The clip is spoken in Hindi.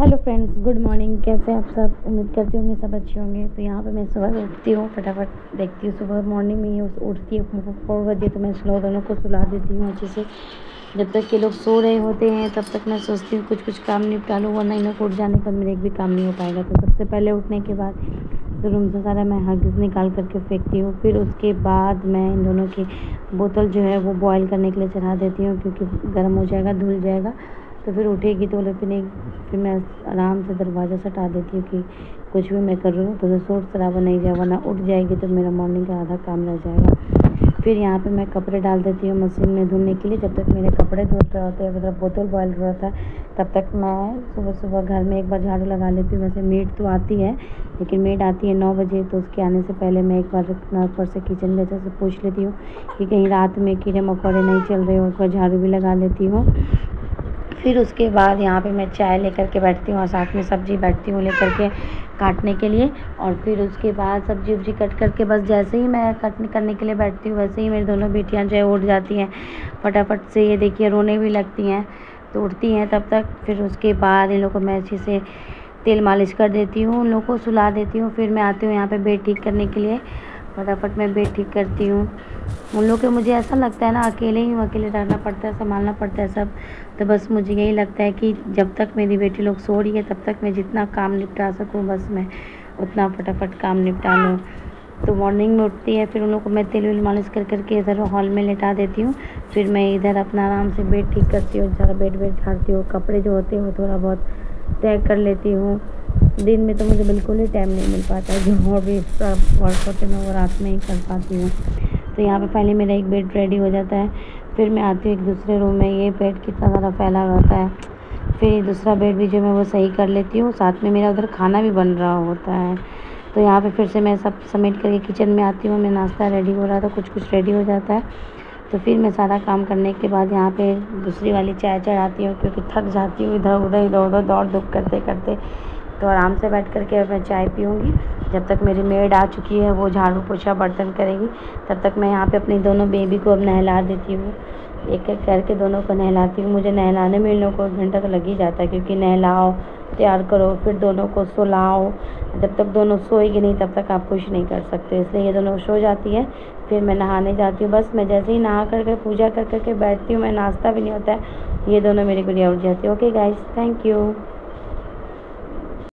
Hello friends, good morning. कैसे आप सब? उम्मीद करती हूँ सब अच्छे होंगे। तो यहाँ पे मैं सुबह उठती हूँ, फटाफट देखती हूँ। सुबह मॉर्निंग में ही उठती हूँ 4 बजे, तो मैं स्लो दोनों को सुला देती हूँ अच्छे से। जब तक के लोग सो रहे होते हैं तब तक मैं सोचती हूँ कुछ कुछ निपटा लूँ, वरना इन लोग को उठ जाने पर मेरा एक भी काम नहीं हो पाएगा। तो सबसे पहले उठने के बाद तो रूम से सारा मैं हॉगिस निकाल करके फेंकती हूँ। फिर उसके बाद मैं इन दोनों की बोतल जो है वो बॉयल करने के लिए चढ़ा देती हूँ, क्योंकि गर्म हो जाएगा, धुल जाएगा। तो फिर उठेगी तो बोले फिर मैं आराम से दरवाज़ा से हटा देती हूँ कि कुछ भी मैं कर रही हूँ तो शोर शराबा नहीं जाए, वरना उठ जाएगी तो मेरा मॉर्निंग का आधा काम रह जाएगा। फिर यहाँ पे मैं कपड़े डाल देती हूँ मशीन में धुलने के लिए। जब तक मेरे कपड़े धुल रहे होते हैं, मतलब बोतल बॉयल हो रहा था, तब तक मैं सुबह सुबह घर में एक बार झाड़ू लगा लेती हूँ। वैसे मेड तो आती है, लेकिन मेड आती है 9 बजे, तो उसके आने से पहले मैं एक बार अपना ऊपर से किचन में से पूछ लेती हूँ कि कहीं रात में कीड़े मकोड़े नहीं चल रहे हो। एक बार झाड़ू भी लगा लेती हूँ। फिर उसके बाद यहाँ पे मैं चाय लेकर के बैठती हूँ और साथ में सब्ज़ी बैठती हूँ लेकर के काटने के लिए। और फिर उसके बाद सब्ज़ी उब्जी कट करके बस जैसे ही मैं कट करने के लिए बैठती हूँ, वैसे ही मेरी दोनों बेटियाँ जो है उठ जाती हैं फटाफट से। ये देखिए रोने भी लगती हैं, तो उठती हैं तब तक। फिर उसके बाद इन लोगों को मैं अच्छे से तेल मालिश कर देती हूँ, उन लोगों को सुला देती हूँ। फिर मैं आती हूँ यहाँ पे बेड ठीक करने के लिए। फटाफट मैं बेड ठीक करती हूँ। उन लोग के मुझे ऐसा लगता है ना, अकेले ही अकेले रहना पड़ता है, संभालना पड़ता है सब। तो बस मुझे यही लगता है कि जब तक मेरी बेटी लोग सो रही है तब तक मैं जितना काम निपटा सकूँ बस मैं उतना फटाफट काम निपटा लूँ। तो मॉर्निंग में उठती है, फिर उन लोग को मैं तेल वेल मालिश कर करके इधर हॉल में लेटा देती हूँ। फिर मैं इधर अपना आराम से बेड ठीक करती हूँ, ज़रा बेड झाड़ती हूँ, कपड़े जो होते हैं वो थोड़ा बहुत तय कर लेती हूँ। दिन में तो मुझे बिल्कुल ही टाइम नहीं मिल पाता है, जो और भी वर्क होते हैं मैं वो रात में ही कर पाती हूँ। तो यहाँ पे फाइनली मेरा एक बेड रेडी हो जाता है। फिर मैं आती हूँ एक दूसरे रूम में, ये बेड कितना ज़्यादा फैला रहता है। फिर दूसरा बेड भी जो मैं वो सही कर लेती हूँ, साथ में मेरा उधर खाना भी बन रहा होता है। तो यहाँ पे फिर से मैं सब समेट करके किचन में आती हूँ। मैं नाश्ता रेडी हो रहा था, कुछ रेडी हो जाता है। तो फिर मैं सारा काम करने के बाद यहाँ पे दूसरी वाली चाय चढ़ाती हूँ, क्योंकि थक जाती हूँ इधर उधर दौड़ धूप करते करते। तो आराम से बैठ कर के मैं चाय पीऊँगी। जब तक मेरी मेड आ चुकी है, वो झाड़ू पोछा बर्तन करेगी, तब तक मैं यहाँ पे अपनी दोनों बेबी को अब नहला देती हूँ। एक एक करके दोनों को नहलाती हूँ। मुझे नहलाने में इन लोगों को 1 घंटा तो लग ही जाता है, क्योंकि नहलाओ, तैयार करो, फिर दोनों को सुलाओ। जब तक दोनों सोएगी नहीं तब तक आप कुछ नहीं कर सकते। इसलिए ये दोनों सो जाती है, फिर मैं नहाने जाती हूँ। बस मैं जैसे ही नहा कर पूजा कर करके बैठती हूँ, मैं नाश्ता भी नहीं होता है, ये दोनों मेरी गुड़िया उठ जाती है। Okay guys, thank you.